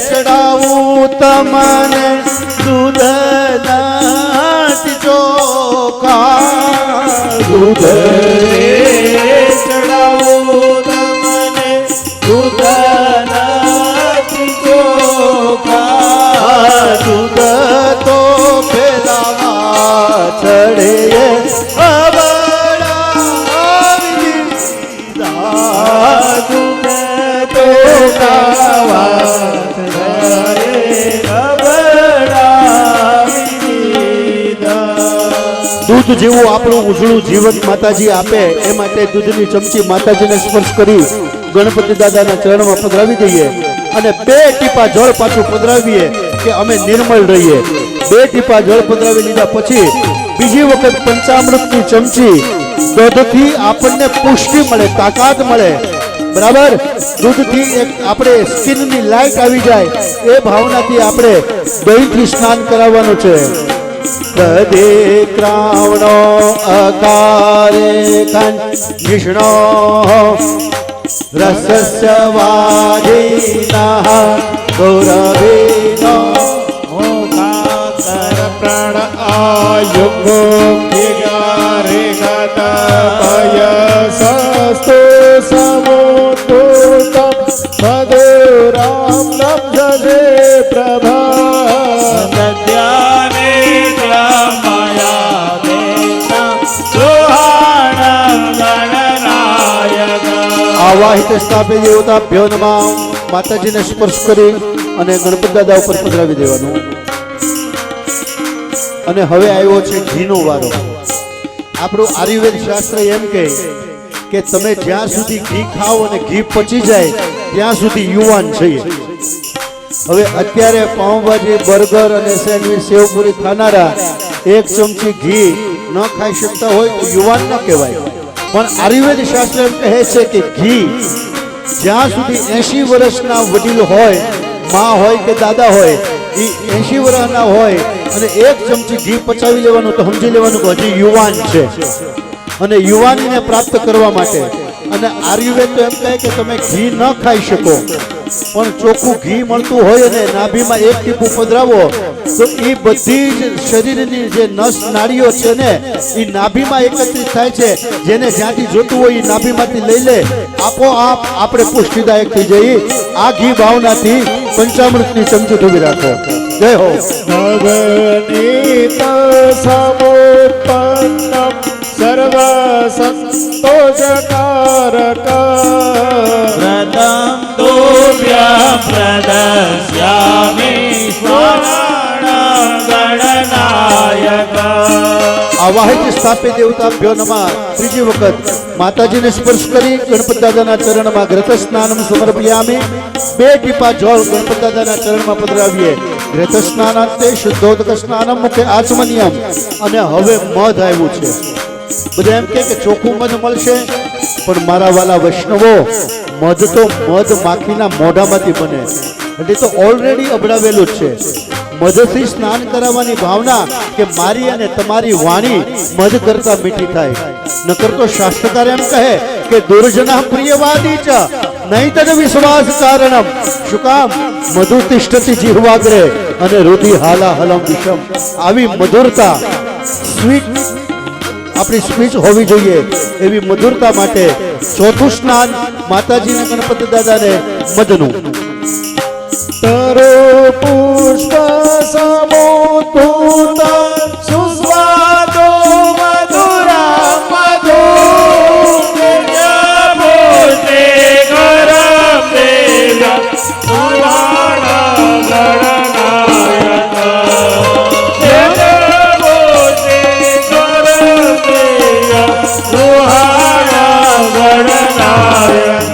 ચડાવું તમને દૂધ નાથી ચોખા, દૂધ રે ચડાવું તમને દૂધ નાથી ચોખા. દૂધ તો ફેલાવા ચડે દૂધ જેવું આપણું ઉજળું જીવન માતાજી આપે એ માટે દૂધની ચમચી માતાજીને સ્પર્શ કરી ગણપતિ દાદાના ચરણમાં પધરાવી દઈએ અને 2 ટીપા જળ પાછું પધરાવીએ કે અમે નિર્મળ રહીએ. 2 ટીપા જળ પધરાવી લીધા પછી બીજી વખત પંચામૃતની ચમચી દૂધથી આપણને પુષ્ટિ મળે, તાકાત મળે. બરાબર, દૂધથી એક આપણે સ્કિનની લાઈટ આવી જાય એ ભાવનાથી આપણે દહીંથી સ્નાન કરાવવાનું છે. કદે ક્રાવણો અકારે કંષ્ણો રસસ્ય વાજીના ગૌરવેનો મોકાતર પ્રાણ આયુગો વિગારે ગતપય સસ્તુ સમુતુતમ મધુરામ લબ્ધજે પ્રભા. નદ્યાને ક્લામયા દેતા સુહાણં ગણનાયક. આવાહિત સ્થાપે દેવતાભ્યો નમઃ. માતાજીને સ્પર્શ કરી અને ગણપતિ દાદા ઉપર પધરાવી દેવાનું. અને હવે આવ્યો છે ઘીનો વારો. આપણું આયુર્વેદ શાસ્ત્ર એમ કહે કે તમે જ્યાં સુધી ઘી ખાઓ અને ઘી પચી જાય ત્યાં સુધી યુવાન છીએ. હવે અત્યારે પાઉંભાજી, બર્ગર અને સેન્ડવીચ, સેવપુરી ખાનારા 1 ચમચી ઘી ન ખાઈ શકતા હોય તો યુવાન ન કહેવાય. પણ આયુર્વેદ શાસ્ત્ર એમ કહે છે કે ઘી જ્યાં સુધી 80 વર્ષના વડીલ હોય, માં હોય કે દાદા હોય, એ 80 વર્ષના હોય અને 1 ચમચી ઘી પચાવી લેવાનું તો સમજી લેવાનું કે હજી યુવાન છે. અને યુવાનીને પ્રાપ્ત કરવા માટે અને આયુર્વેદ તો એમ કહે કે તમે ઘી ન ખાઈ શકો પણ ચોખ્ખું ઘી મળતું હોય અને નાભીમાં 1 ટીપું પધરાવો તો એ બધી જ શરીરની જે નસ નાડીઓ છે ને એ નાભીમાં એકત્રિત થાય છે. જેને જ્યાંથી જોતું હોય એ નાભીમાંથી લઈ લે, આપોઆપ આપણે પુષ્ટિદાયક થઈ જઈએ. આ ઘી ભાવનાથી પંચામૃતની ચમચી ધોવી રાખો. જય હો. નવનીત સમુત્પન્નમ સર્વ સંતોષકારક વ્રતં આવાહિત સ્થાપિત દેવતાભ્યો નમઃ ત્રીજી વખત માતાજીને સ્પર્શ કરી ગણપતિ દાદાના ચરણમાં ઘૃત સ્નાનમ સમર્પયામિ બે ટીપા જળ ગણપતિ દાદાના ચરણમાં પધરાવીએ ઘૃત સ્નાનાંતે શુદ્ધોદક સ્નાનમ મુખે આચમનિયમ અને હવે મધ આવ્યું છે બધા એમ કે ચોખ્ખું મધ મળશે પણ મારા વાલા વૈષ્ણવો મધ તો મધ માખીના મોઢામાંથી બને એટલે તો ઓલરેડી અબડાવેલું જ છે મધથી સ્નાન કરાવવાની ભાવના કે મારી અને તમારી વાણી મધ કરતા મીઠી થાય નકર તો શાસ્ત્રકાર એમ કહે કે દુર્જના પ્રિયવાદી ચ નહીતર વિશ્વાસ કારણમ શું કામ મધુ તિષ્ઠતિ જીહવાગ્રે અને રુધિ હાલા હલમ વિષમ આવી મધુરતા સ્વીટ આપણી સ્પીચ હોવી જોઈએ એવી મધુરતા માટે ચોથું સ્નાન માતાજીના ગણપતિ દાદાને મધનું તરો પુષ્પ સમોતુત સુસ્વાદો મધુરા મધુ પોતે ગરમ દેવ્યા સુરાણા ગણનાયક પોતે ગરમ દેવ્યા સુહાણા ગણનાયક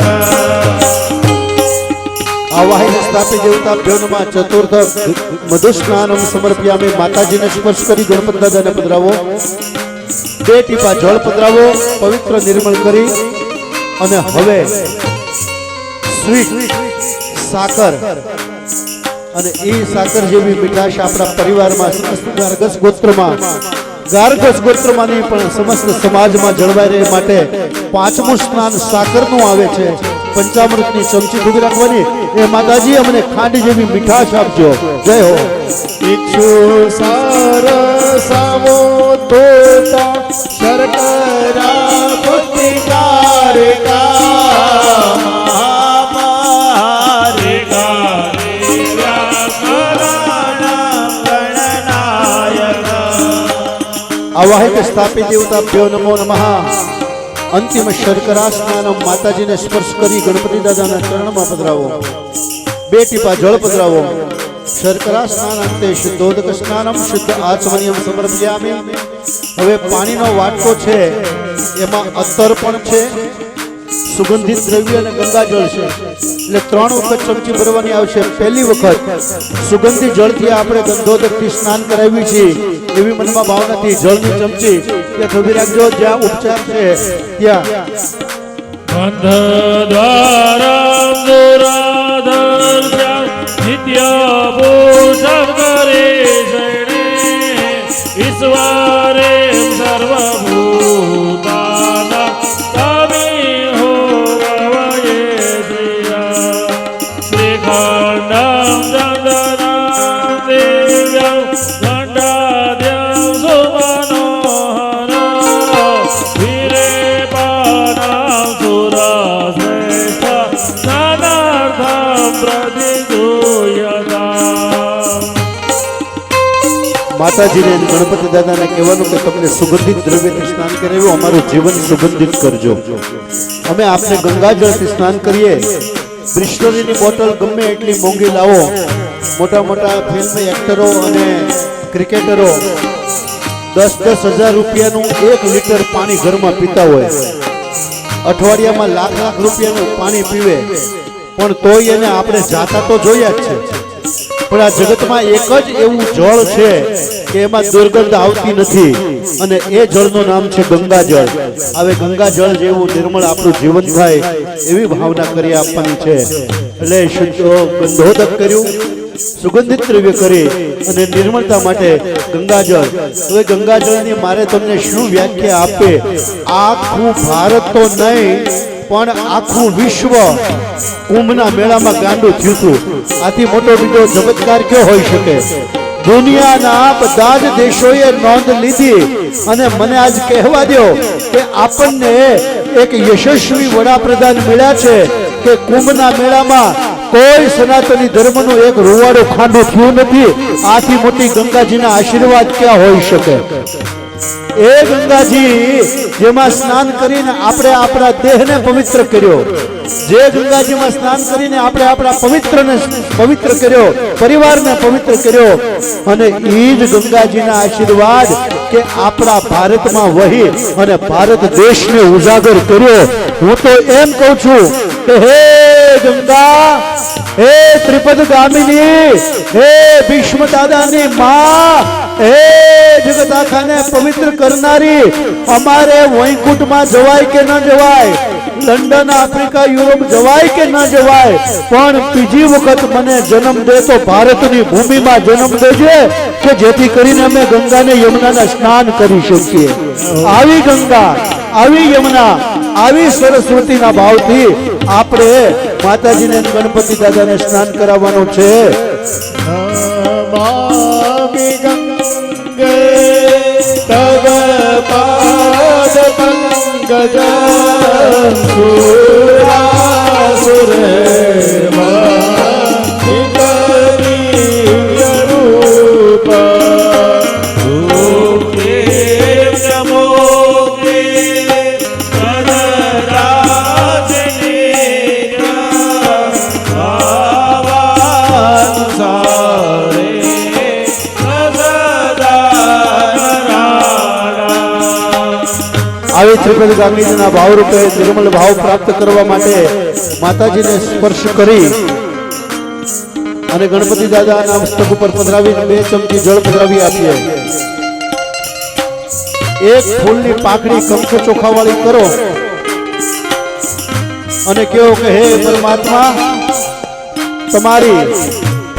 આવાહિત સ્થાપિત દેવતાભ્યો નમઃ ચતુર્થ મધુ સ્નાનમ સમર્પ્યામિ માતાજીને સ્પર્શ કરી ગણપતિ દાદાને પધરાવો બે ટીપા જળ પધરાવો પવિત્ર નિર્મળ કરી અને હવે સ્વીટ સાકર અને એ સાકર જેવી મીઠાશ આપણા પરિવારમાં સમસ્ત ગાર્ગસ ગોત્રમાં નહીં પણ સમસ્ત સમાજમાં જળવાઈ રહે માટે પાંચમું સ્નાન સાકરનું આવે છે પંચામૃતની ચમચી ડૂબી રાખવાની એ માતાજી અમને ખાંડ જેવી મીઠાશ આપજો જય હો ઇક્ષુ સાર સમોતુત શર્કરા પુષ્ટિકારિકા આવાહિત સ્થાપિત દેવતાભ્યો નમો નમઃ અંતિમ શર્કરા સ્નાનમ માતાજીને સ્પર્શ કરી ગણપતિ દાદાના ચરણમાં પધરાવો બે ટીપા જળ પધરાવો શર્કરા સ્નાન અંતે શુદ્ધોદક સ્નાનમ શુદ્ધ આચમનિયમ સમર્પયામિ હવે પાણીનો વાટકો છે એમાં અત્તર પણ છે સુગંધિત દ્રવ્ય અને ગંગાજળ છે એટલે 3 વખત ચમચી ભરવાની આવશે પહેલી વખત સુગંધિત જળથી આપણે ગંધોદકથી સ્નાન કરાવી છે એવી મનમાં ભાવનાથી જળની ચમચી ત્યાં થોડી રાખજો જ્યાં ઉપચાર છે ત્યાં બંધદ્વારમ દુરાધર્ષ્ય નિત્ય પૂષમ કરે શરણે ઈશ્વરે સર્વભૂતાનાં તમેહો રવયે શ્રિયા શ્રીખંડમ ચંદનાં દેવ્યં દંડાદ્યં સુમનોહરં વિરેપાનાં સુરશ્રેષ્ઠ સ્નાનાર્થં પ્રતિજોયતામ માતાજીને અને ગણપતિ દાદાને કહેવાનું કે તમને સુગંધિત દ્રવ્યથી સ્નાન કરાવ્યું અમારું જીવન સુગંધિત કરજો અમે આપને ગંગાજળથી સ્નાન કરીએ બ્રિસ્ટરીની બોટલ ગમે એટલી મોંઘી લાવો મોટા મોટા ફિલ્મ એક્ટરો અને ક્રિકેટરો 10,000 રૂપિયાનું 1 લીટર પાણી ઘરમાં પીતા હોય અઠવાડિયામાં લાખ રૂપિયાનું પાણી પીવે પણ તોય એને આપણે જાતા તો જોયા જ છે પણ આ જગતમાં એક જ એવું જળ છે કે એમાં દુર્ગંધ આવતી નથી અને એ જળનું નામ છે ગંગાજળ હવે ગંગાજળ જેવું નિર્મળ આપણું જીવન થાય એવી ભાવના કરી આપવાની છે એટલે શુદ્ધ ગંધોદક કર્યું સુગંધિત દ્રવ્ય કરી અને નિર્મળતા માટે ગંગાજળ હવે ગંગાજળની મારે તમને શું વ્યાખ્યા આપે આખું ભારત તો નહીં પણ આખું વિશ્વ કુંભના મેળામાં ગાંડું થયું હતું આથી મોટો બીજો ચમત્કાર કયો હોઈ શકે દુનિયાના બધા જ દેશોએ નોંધ લીધી અને મને આજ કહેવા દો કે આપણને એક યશસ્વી વડાપ્રધાન મળ્યા છે કે કુંભના મેળામાં કોઈ સનાતની ધર્મનું એક રૂવાડું ખાંડું થયું નથી આથી મોટી ગંગાજીના આશીર્વાદ ક્યાં હોઈ શકે એ ગંગાજી જેમાં સ્નાન કરીને આપણે આપણા દેહને પવિત્ર કર્યો, જે ગંગાજીમાં સ્નાન કરીને આપણે આપણા પવિત્ર કર્યો, પરિવારને પવિત્ર કર્યો, અને એ જ ગંગાજીના આશીર્વાદ કે આપણા ભારતમાં વહી અને ભારત દેશને ઉજાગર કર્યો. હું તો એમ કહું છું કે હે ગંગા, હે ત્રિપદ ગામિની, હે ભીષ્મ દાદાની માં, હે જગત આખાને પવિત્ર કરનારી, અમારે વૈકુંઠમાં જવાય કે ન જવાય, લંડન, આફ્રિકા, યુરોપ જવાય કે ન જવાય, પણ બીજી વખત મને જન્મ દે તો ભારતની ભૂમિમાં જન્મ દેજે કે જેથી કરીને અમે ગંગાને યમુનાના સ્નાન કરી શકીએ. આવી ગંગા, આવી યમુના, આવી સરસ્વતીના ભાવથી આપણે માતાજીને ગણપતિ દાદાને સ્નાન કરાવવાનું છે. નમામિ ગંગે તવ પાદ પંકજ આવી ત્રિપદ ગાંધીજીના ભાવરૂપે નિર્મલ ભાવ પ્રાપ્ત કરવા માટે માતાજીને સ્પર્શ કરી અને ગણપતિ દાદાના મસ્તક ઉપર પધરાવી 2 ચમચી જળ પધરાવી આપીએ. એક ફૂલની પાકડી કંકુ ચોખાવાળી કરો અને કહો કે હે પરમાત્મા, તમારી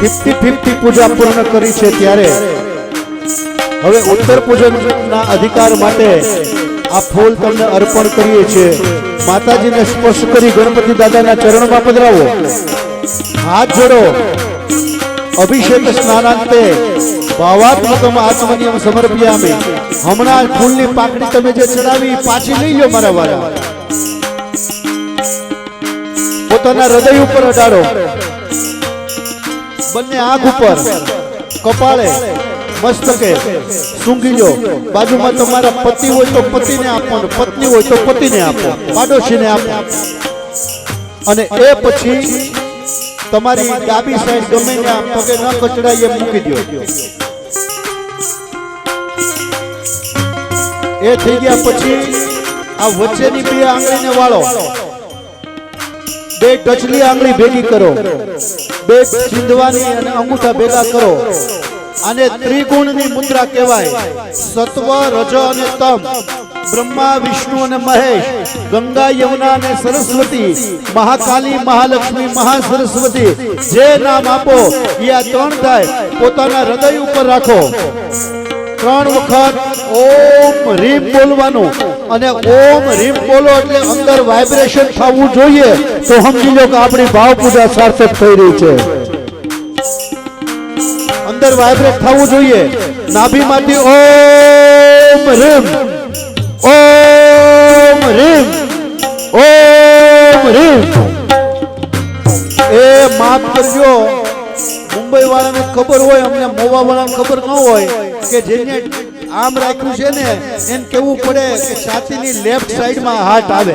50-50 પૂજા પૂર્ણ કરી છે, ત્યારે હવે ઉત્તર પૂજનના અધિકાર માટે આ ફૂલ તમને અર્પણ કરીએ છીએ. માતાજીને સ્પર્શ કરી ગણપતિ દાદાના ચરણમાં પધરાવો, હાથ જોડો, અભિષેક સ્નાનાંતે ભાવાત્મકમ આત્મનિયમ સમર્પયામિ. હમણાં ફૂલની પાકડી તમે જે ચડાવી પાછી લઈ લો મારા વાળા, પોતાના હૃદય ઉપર અડાડો, બંને આંખ ઉપર, કપાળે, મસ્તકે સૂંઘી લો. બાજુમાં તમારા પતિ હોય તો પતિને આપવાનું, પત્ની હોય તો પતિને આપો, પાડોશીને આપો. અને એ પછી તમારી ડાબી સાઈડ ગમે ત્યાં પગે ન કચડાય એમ મૂકી દો. એ થઈ ગયા પછી આ વચ્ચેની 2 આંગળીને વાળો, 2 ટચલી આંગળી ભેગી કરો, 2 ચીંધવાની અને અંગૂઠા ભેગા કરો. આને ત્રિગુણની મુદ્રા કહેવાય. સત્વ, રજ અને તમ, બ્રહ્મા, વિષ્ણુ અને મહેશ, ગંગા, યમુના અને સરસ્વતી, મહાકાલી, મહાલક્ષ્મી, મહાસરસ્વતી, જે નામ આપો એ આ 3 થાય. પોતાના હૃદય ઉપર રાખો, 3 વખત ઓમ રીમ બોલવાનું, અને ઓમ રીમ બોલો એટલે અંદર વાઇબ્રેશન થવું જોઈએ, તો સમજી લો કે આપણી ભાવ પૂજા સાર્થક થઈ રહી છે. અંદર વાઇબ્રેટ થવું જોઈએ. નાભીમાંથી ઓમ રીમ, ઓમ રીમ, ઓમ રીમ. એ માફ કરજો, મુંબઈ વાળાને ખબર હોય, અમને મોવા વાળાને ખબર ન હોય કે જેને આમ રાખ્યું છે ને એને કેવું પડે કે છાતીની લેફ્ટ સાઈડમાં હાથ આવે.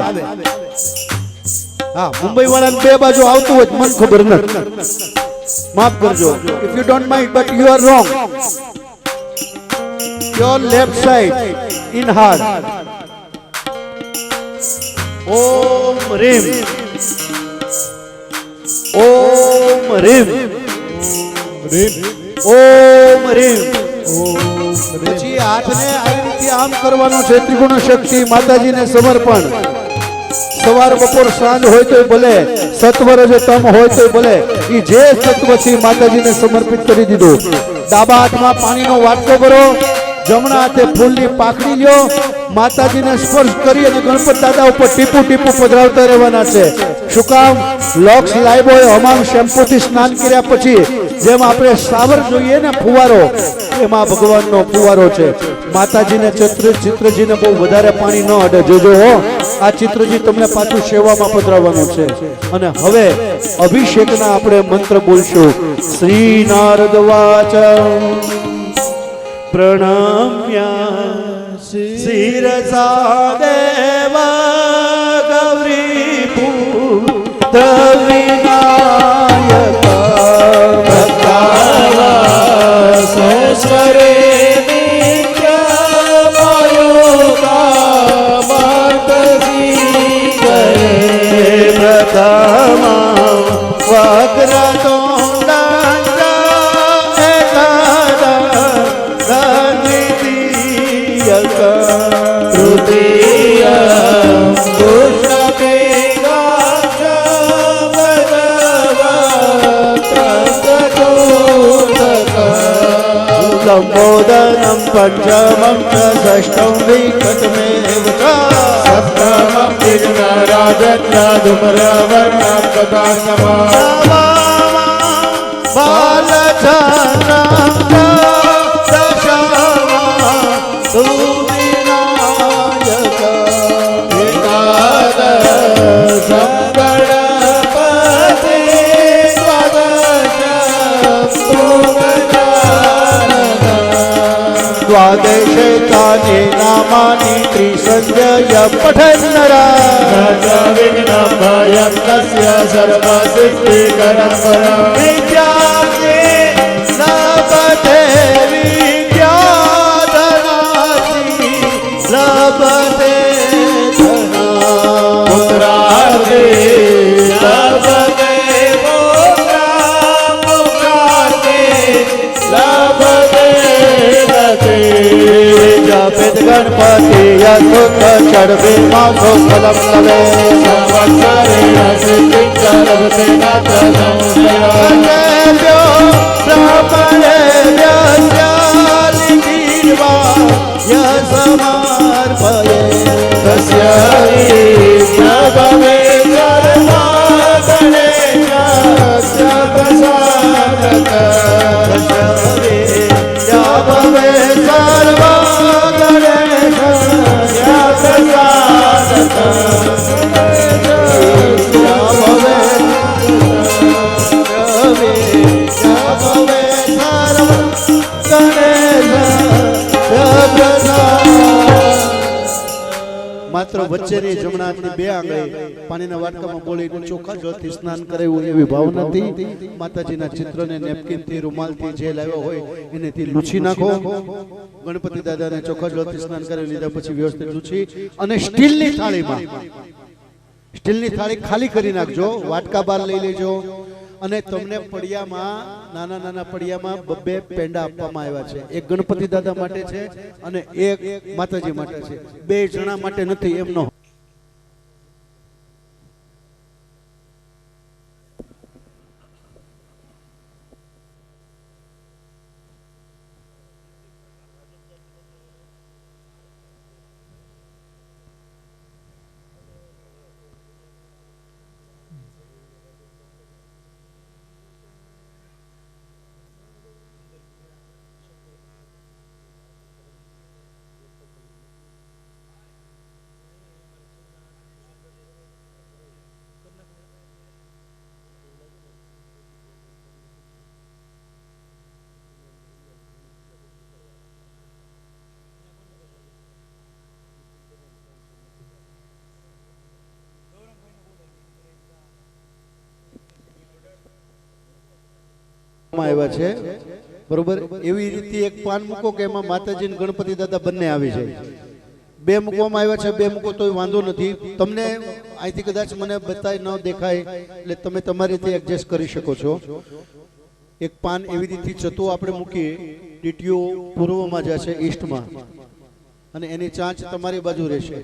હા, મુંબઈ વાળાને 2 બાજુ આવતું હોય મને ખબર નથી, માફ કરજો. If you don't mind, but you are wrong. Your left side in heart. ઓમ રીમ, ઓમ રીમ, ઓમ રીમ. પછી હાથને આવી રીતે આમ કરવાનો છે. ત્રિગુણ શક્તિ માતાજીને સમર્પણ. સવાર, બપોર, સાંજ હોય તો ભલે, સત્વર જે તમ હોય તો ભલે, એ જે તત્વ છે માતાજીને સમર્પિત કરી દીધું. ડાબા હાથમાં પાણીનો વાટકો ભરો, જમણા હાથે ફૂલની પાકડી લ્યો, માતાજીને સ્પર્શ કરી અને ગણપત દાદા ઉપર ટીપું ટીપું પધરાવતા રહેવાના છે. શું કામ? લોક્સ લાઈબોય હમામ શેમ્પૂથી સ્નાન કર્યા પછી જેમ આપણે શાવર જોઈએ ને, ફુવારો, એમાં ભગવાનનો ફુવારો છે. માતાજીને ચિત્રજીને બહુ વધારે પાણી ન અડે, જોજો હો. આ ચિત્રજી તમને પાછું સેવામાં પધરાવવાનું છે. અને હવે અભિષેકના આપણે મંત્ર બોલશું. શ્રી નારદ વાચ પ્રણમ્યા શિરસા દેવ ગૌરી પુત્ર વિનાયક ભક્તાવાસેશ્વરે નિત્ય મયુગામર્તસી કરે પ્રથમ વક્રતુંડ તૃતીય લંબોદરમ પંચમમ ચ ષષ્ઠમ વિકટમેવ ચ સપ્તમં વિઘ્નરાજન્યાધુમ્રવર્ણં કદાસમા બાલચંદ્રમ ચ દશમા સુવિનાયક એકાદશં ગણપતિ દ્વાદશે તાને નામાની ત્રિસંજય પઠન્નરા વિઘ્નભયં તસ્ય સર્વસિદ્ધિકરં પરમ વિદ્યાર્થે લભતે વિદ્યાધનાથી લભતે ધના પુત્રાર્થે લભતે પુત્રા પુત્રાર્થે લભતે રતે જપિત ગણપતિ યસુત ચડવે માસો ફલમ લવે સંવત્સરેણ સિદ્ધિં લભતે નાત્ર સંશયઃ બ્રાહ્મણે વ્યસ્યાલિગીર્વા યસમાર્પયે તસ્ય વિઘ્નભવે સર્વાગણેશસ્ય પ્રસાદતઃ ભવે સર્વગણેશસ્ય પ્રસાદતઃ માત્ર વચ્ચેની જમણા હાથની બે આંગળી પાણીના વાટકામાં બોલીને ચોખ્ખા જળથી સ્નાન કરાવ્યું એવી ભાવનાથી માતાજીના ચિત્રને નેપકિનથી રૂમાલથી જે લાવ્યો હોય એનેથી લૂછી નાખો. ગણપતિ દાદાને ચોખ્ખા જળથી સ્નાન કરાવી લીધા પછી વ્યવસ્થિત લૂછી અને સ્ટીલની થાળી ખાલી કરી નાખજો. વાટકા બહાર લઈ લેજો અને તમને પડિયામાં નાના નાના પડિયામાં બબ્બે પેંડા આપવામાં આવ્યા છે. એક ગણપતિ દાદા માટે છે અને એક માતાજી માટે છે. બે જણા માટે નથી એમનો. આવ્યા છે બરોબર. એવી રીતે એક પાન મૂકો કે એમાં માતાજી અને ગણપતિ દાદા બંને આવી જાય. બે મૂકવામાં આવ્યા છે, બે મૂકો તોય વાંધો નથી. તમને અહીંથી કદાચ મને બતાય ન દેખાય એટલે તમે તમારી રીતે એડજસ્ટ કરી શકો છો. એક પાન એવી રીતે જતું આપણે મૂકીએ, ડીટીઓ પૂર્વમાં જશે ઈસ્ટમાં અને એની ચાંચ તમારી બાજુ રહેશે.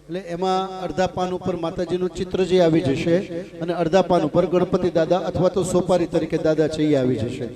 એટલે એમાં અડધા પાન ઉપર માતાજીનું ચિત્ર જે આવી જશે અને અડધા પાન ઉપર ગણપતિ દાદા અથવા તો સોપારી તરીકે દાદા છે એ આવી જશે.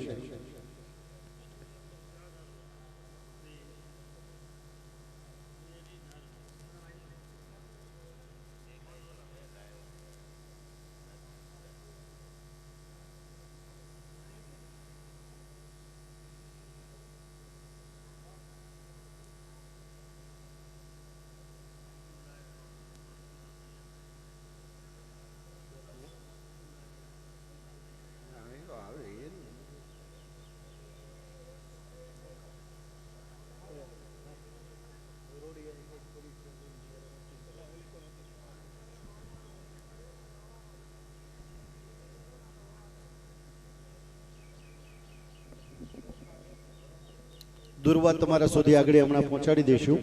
દુર્વા તમારા સુધી આગળ હમણાં પહોંચાડી દઈશું.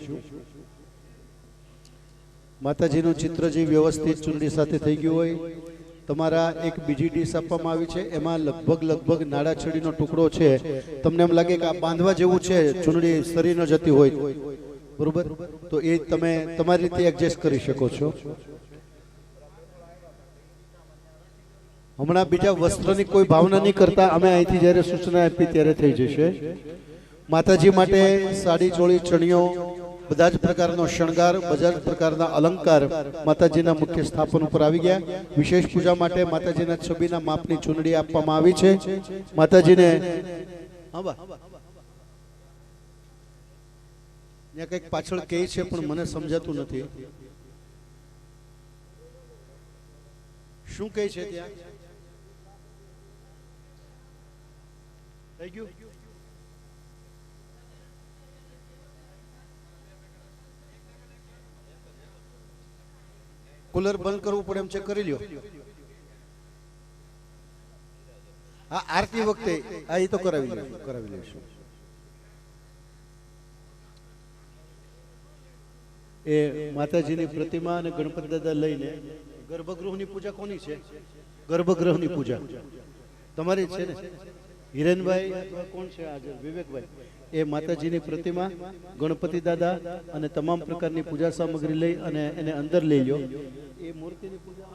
માતાજીનું ચિત્ર જે વ્યવસ્થિત ચૂંટણી સાથે થઈ ગયું હોય, તમારા એક બીજી ડીશ આપવામાં આવી છે, એમાં લગભગ નાળાછડીનો ટુકડો છે. તમને એમ લાગે કે આ બાંધવા જેવું છે, ચૂંટણી સરી ન જતી હોય, બરોબર, તો એ તમે તમારી રીતે એડજસ્ટ કરી શકો છો. હમણાં બીજા વસ્ત્રની કોઈ ભાવના નહીં કરતા, અમે અહીંથી જ્યારે સૂચના આપી ત્યારે થઈ જશે. માતાજી માટે સાડી, ચોળી, ચણિયો, બધા જ પ્રકારનો શણગાર, બધા જ પ્રકારના અલંકાર માતાજીના મુખ્ય સ્થાપન ઉપર આવી ગયા. વિશેષ પૂજા માટે માતાજીના છબીના માપની ચૂંદડી આપવામાં આવી છે. માતાજીને ત્યાં કંઈક પાછળ કહે છે પણ મને સમજાતું નથી શું કહે છે. ત્યાં થઈ ગયું. કુલર બંધ કરવું પડે એમ ચેક કરી લ્યો. હા, આરતી વખતે આ એ તો કરાવી લઈશું. એ માતાજીની પ્રતિમા અને ગણપતિ દાદા લઈને ગર્ભગૃહની પૂજા કોની છે? ગર્ભગૃહની પૂજા તમારી છે ને હિરેનભાઈ અથવા કોણ છે આજે? વિવેકભાઈ. એ માતાજીની પ્રતિમા, ગણપતિ દાદા અને તમામ પ્રકારની પૂજા સામગ્રી લઈ અને એને અંદર લઈ લો. એ મૂર્તિની પૂજા